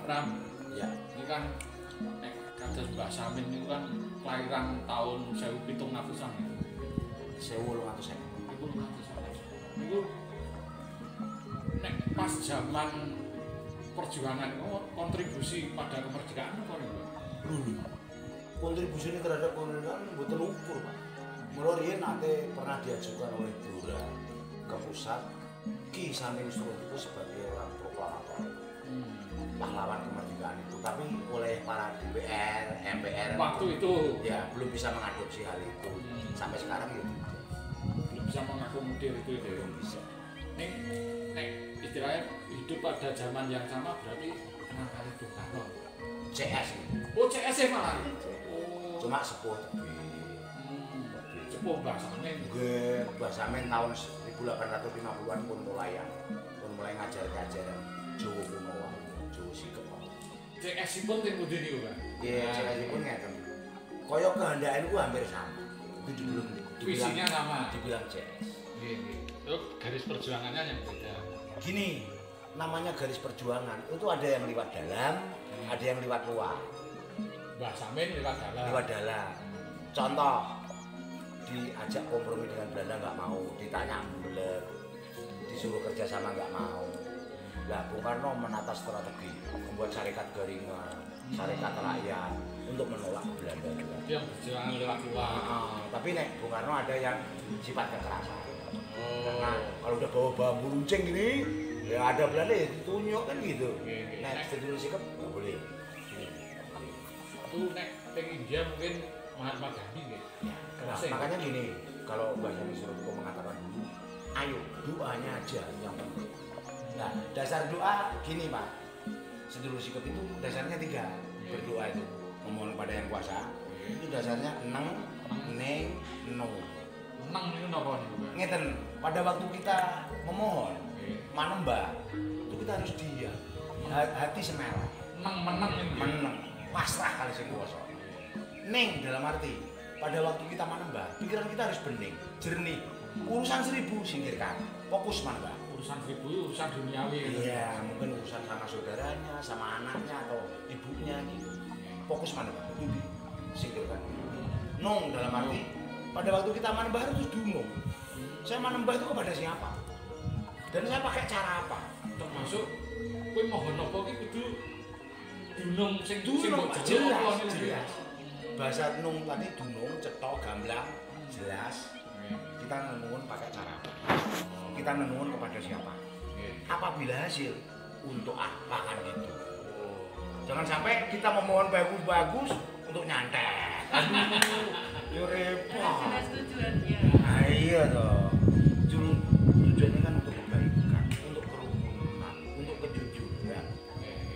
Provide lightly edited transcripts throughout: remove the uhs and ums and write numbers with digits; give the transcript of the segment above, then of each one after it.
Pram. Ya. Ini kan nek kados Mbah Samin niku kan kelahiran tahun 1700-an itu. 1800. Iku 1800. Niku nek pas zaman perjuangan kontribusi pada kemerdekaan apa niku? Kontribusi terhadap kemerdekaan mboten ukur, Pak. Mula riyen nate pernah diajukan oleh Blora ke pusat Ki Samin Surutiko sebagai orang proklamator pahlawan kemerdekaan itu, tapi oleh para DPR, MPR Waktu itu ya belum bisa mengadopsi hal itu. Sampai sekarang ya belum bisa mengakomodir itu ya. belum bisa. Nek istilahnya hidup pada zaman yang sama berarti kenal kali Bung Karno. CS ini. Oh CS ya malah. Oh. Cuma sepuh tebih. Sepuh Mbah Samin. Nggih, Mbah Samin tahun 1850-an pun mulai ngajar-ngajaran Jawa kuno, Jawa sikep. CS-ipun teng pundi niku, Pak? Nggih, CS-ipun ngeten. Kaya kehendakane ku hampir sama. Itu Visinya sama. Dibilang CS. Nggih, nggih. Terus garis perjuangannya yang beda. Gini, namanya garis perjuangan itu ada yang lewat dalam, ada yang lewat luar. Mbah Samin lewat dalam. Lewat dalam. Contoh, diajak kompromi dengan Belanda nggak mau, ditanya bulet, disuruh kerja sama nggak mau. Lah Bung Karno menata strategi, membuat syarikat Garingan, syarikat rakyat untuk menolak Belanda juga. Yang perjuangan lewat luar. Tapi nek Bung Karno ada yang sifat kekerasan. Oh. Karena kalau udah bawa bambu runcing gini, ya ada Belanda ya ditunjuk kan gitu. Nek sedulur sikap nggak boleh. Itu nek teng India mungkin Mahatma Gandhi nggih. Nah, makanya gini, kalau Mbah Samin Surutiko mengatakan dulu, ayo doanya aja yang penting. Nah, dasar doa gini Pak, sedulur sikap itu dasarnya 3 berdoa itu, memohon pada yang kuasa. Itu dasarnya neng, neng, no. Neng niku napa niku, Pak? Ngeten, pada waktu kita memohon, manembah, itu kita harus diam, hati semerah. Neng meneng niku. Meneng, pasrah kali sing kuwasa. Neng dalam arti pada waktu kita manembah, pikiran kita harus bening, jernih. Urusan 1000 singkirkan, fokus manembah. Urusan 1000 urusan duniawi. Iya, mungkin urusan sama saudaranya, sama anaknya atau ibunya gitu. Fokus manembah, itu disingkirkan. Nong dalam arti pada waktu kita manembah harus dunung. Saya manembah itu kepada siapa? Dan saya pakai cara apa? Termasuk kowe mohon apa ki kudu dunung sing Dunung, mbok jelas, apa niku. jelas. Bahasa nung tadi dunung, cetok, gamblang, jelas. Kita menuhun pakai cara apa? Kita menuhun kepada siapa? Apabila hasil untuk apa kan gitu. Jangan sampai kita memohon bagus-bagus untuk nyantet. Aduh, yo repot. Jelas tujuannya. Nah, iya toh. Tujuannya kan untuk kebaikan, untuk kerukunan, untuk kejujuran.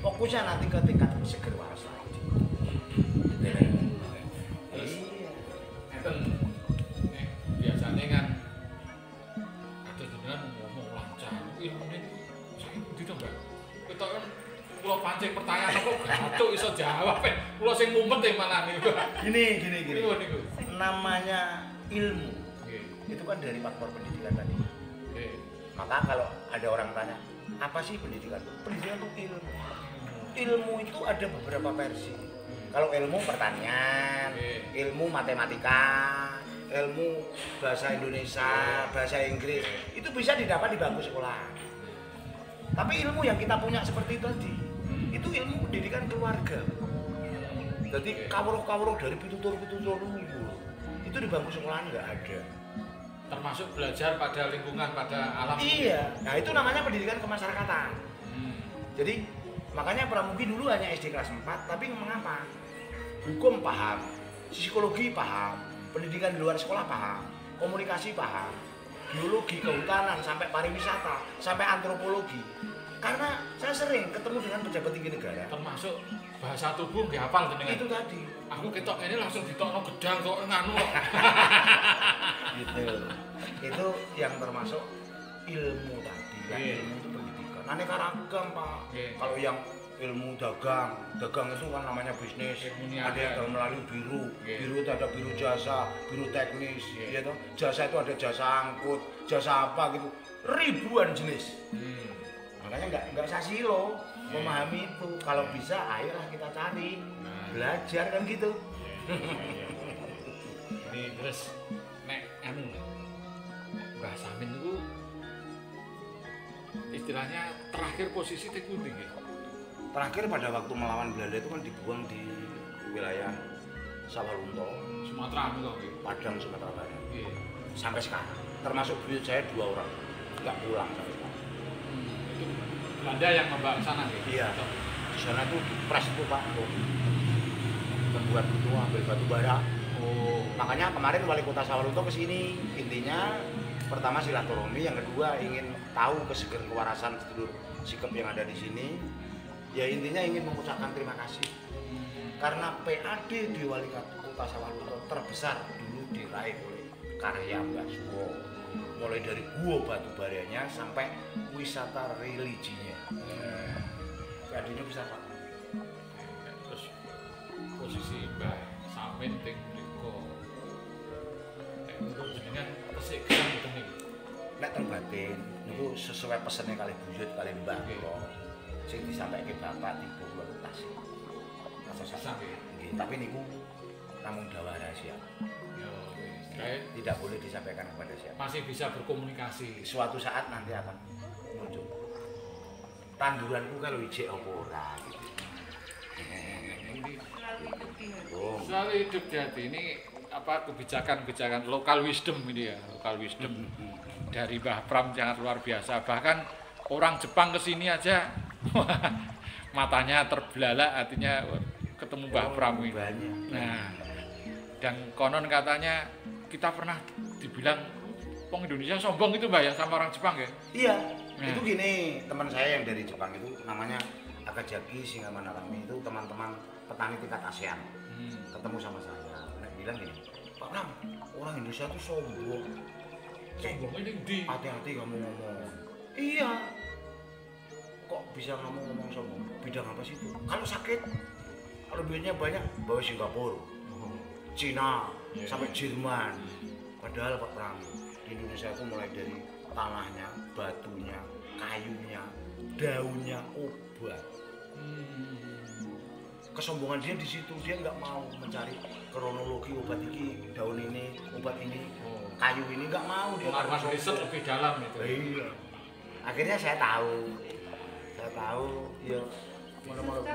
Fokusnya nanti ke tingkat seger waras lagi. Enten biasanya kan ada jenengan ngomong lancar ilmune saiki to Mbak. Kita kan kula pancing pertanyaan kok gatuk iso jawab. Kula sing ngumpet malah niku. Gini. Niku niku. Namanya ilmu. Nggih. Itu kan dari faktor pendidikan tadi. Nggih. Maka kalau ada orang tanya, apa sih pendidikan? Pendidikan itu ilmu. Ilmu itu ada beberapa versi. Kalau ilmu pertanian, ilmu matematika, ilmu bahasa Indonesia, bahasa Inggris, itu bisa didapat di bangku sekolah. Tapi ilmu yang kita punya seperti tadi, itu ilmu pendidikan keluarga. Jadi kawruh-kawruh dari pitutur-pitutur itu di bangku sekolah nggak ada. Termasuk belajar pada lingkungan, pada alam. Iya, nah itu namanya pendidikan kemasyarakatan. Jadi makanya Pramugi dulu hanya SD kelas 4, tapi mengapa? Hukum paham, psikologi paham, pendidikan di luar sekolah paham, komunikasi paham, biologi, kehutanan, sampai pariwisata, sampai antropologi. Karena saya sering ketemu dengan pejabat tinggi negara. Termasuk bahasa tubuh nggih hafal jenengan. Itu tadi. Aku ketok ini langsung ditokno gedang kok nganu kok. Gitu. Itu yang termasuk ilmu tadi. Ilmu itu pendidikan. Aneka ragam Pak. Kalau yang ilmu dagang itu kan namanya bisnis. Ada yang melalui biru itu ada biru jasa, biru teknis, ya toh. Jasa itu ada jasa angkut, jasa apa gitu, ribuan jenis. Makanya nggak usah silo. memahami itu. Kalau bisa ayolah kita cari, belajar kan gitu. Ini terus nek anu Mbah Samin itu istilahnya terakhir posisi teh pundi nggih? Terakhir pada waktu melawan Belanda itu kan dibuang di wilayah Sawalunto, Sumatera itu nggih. Padang, Sumatera Barat. Nggih. Sampai sekarang. Termasuk buyut saya 2 orang. Enggak pulang sampai sekarang. Itu Belanda yang membawa ke sana nggih. Iya. Di sana tuh dipres tuh Pak. Tuh. Membuat itu ambil batu bara. Oh, Makanya kemarin wali kota Sawalunto ke sini. Intinya pertama silaturahmi, yang kedua ingin tahu kewarasan sedulur sikap yang ada di sini. Ya intinya ingin mengucapkan terima kasih. Karena PAD di wali kota Sawalunto terbesar dulu diraih oleh karya Mbah Suwo. Mulai dari gua batu baranya sampai wisata religinya. PAD-nya bisa Pak. terus posisi Mbah Samin teng mriku. Menurut jenengan kesik kesang gitu nih. Nek teng batin niku sesuai pesene kali buyut kali Mbah kula. Sing disampaikan Bapak tiba kula tasih. Kesang nggih. Nggih, tapi niku namung dawah rahasia. Yo, kayak Tidak boleh disampaikan kepada siapa. masih bisa berkomunikasi. Suatu saat nanti akan muncul. Tanduranku kalau ijek apa ora gitu. Oh, Selalu hidup di hati ini apa kebijakan-kebijakan lokal wisdom ini ya, lokal wisdom dari Mbah Pram sangat luar biasa. Bahkan orang Jepang kesini aja matanya terbelalak, artinya ketemu Mbah Pram ini. banyak. Nah, dan konon katanya kita pernah dibilang wong Indonesia sombong itu Mbah ya sama orang Jepang ya. Iya, Nah. itu gini, teman saya yang dari Jepang itu namanya Akajaki Singamanarami, itu teman-teman petani tingkat ASEAN. Ketemu sama saya, nah, bilang gini, Pak Pram, orang Indonesia itu sombong. Sombong ini di Hati-hati kamu ngomong. Iya. Kok bisa kamu ngomong sombong? Bidang apa sih itu? Kalau sakit, kalau duitnya banyak, bawa Singapura, Cina, sampai Jerman. Padahal Pak Pram, di Indonesia itu mulai dari tanahnya, batunya, kayunya, daunnya, obat. Kesombongan dia di situ, dia nggak mau mencari kronologi obat ini, daun ini, obat ini, kayu ini nggak mau dia. melakukan riset lebih dalam itu. Iya. Akhirnya saya tahu, ya mana-mana.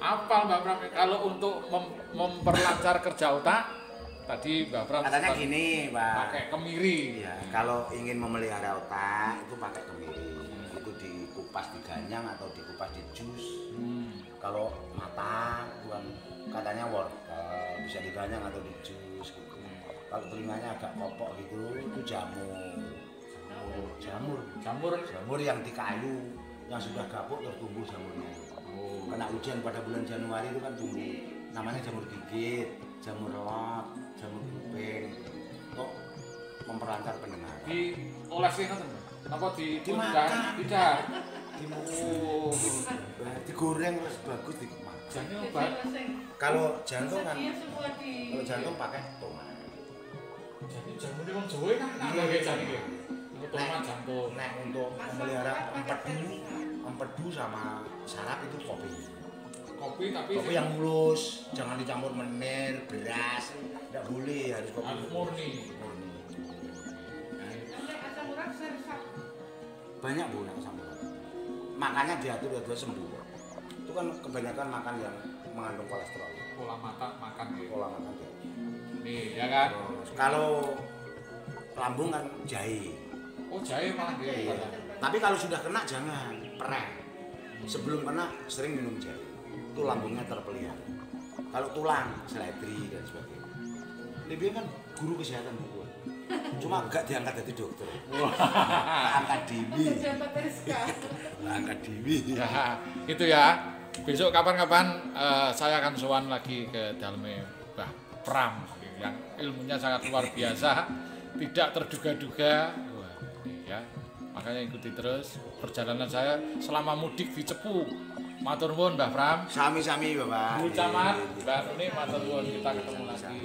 Apa Mbak Pram kalau untuk memperlancar kerja otak tadi Mbak Pram Katanya gini, Pak. pakai kemiri. Ya, kalau ingin memelihara otak itu pakai kemiri. Itu dikupas diganyang atau dikupas di jus. Kalau mata, bukan katanya wortel, bisa diganyang atau di jus gitu. Kalau telinganya agak kopok gitu, itu jamur yang di kayu yang sudah gabuk terus tumbuh jamurnya. Kena hujan pada bulan Januari itu kan tumbuh, namanya jamur gigit, jamur lot, jamur kuping. Kok memperlancar pendengaran. Di olesnya kan apa Dimakan. tidak Oh, digoreng terus bagus dimakan. jadi obat Kalau jantung kan, kalau jantung pakai tomat. jadi jamu di wong Jawa kan ada kayak jadi kayak tomat jantung. Nah, untuk memelihara empedu sama sarap itu kopi. Kopi tapi Kopi yang mulus, jangan dicampur menir, beras, tidak boleh, harus kopi harus murni. Banyak bu yang asam urat. Makannya diatur sembuh. Itu kan kebanyakan makan yang mengandung kolesterol. Pola makan gitu. Pola makan dia. Nih ya kan. Terus, kalau lambung kan jahe. Oh jahe malah dia. Tapi kalau sudah kena jangan pereh. Sebelum kena sering minum jahe. Itu lambungnya terpelihara. Kalau tulang, seledri dan sebagainya. Lebih kan guru kesehatan buku. Cuma enggak diangkat jadi dokter. Wah, angkat dini. Angkat dini. Ya, itu ya. Besok kapan-kapan saya akan sowan lagi ke dalamnya Mbah Pram yang ilmunya sangat luar biasa, tidak terduga-duga. Wah, ini ya. Makanya ikuti terus perjalanan saya selama mudik di Cepu. Matur nuwun Mbah Pram. Sami-sami Bapak. Bu Camat, Mbak Nuni, matur nuwun, kita ketemu lagi.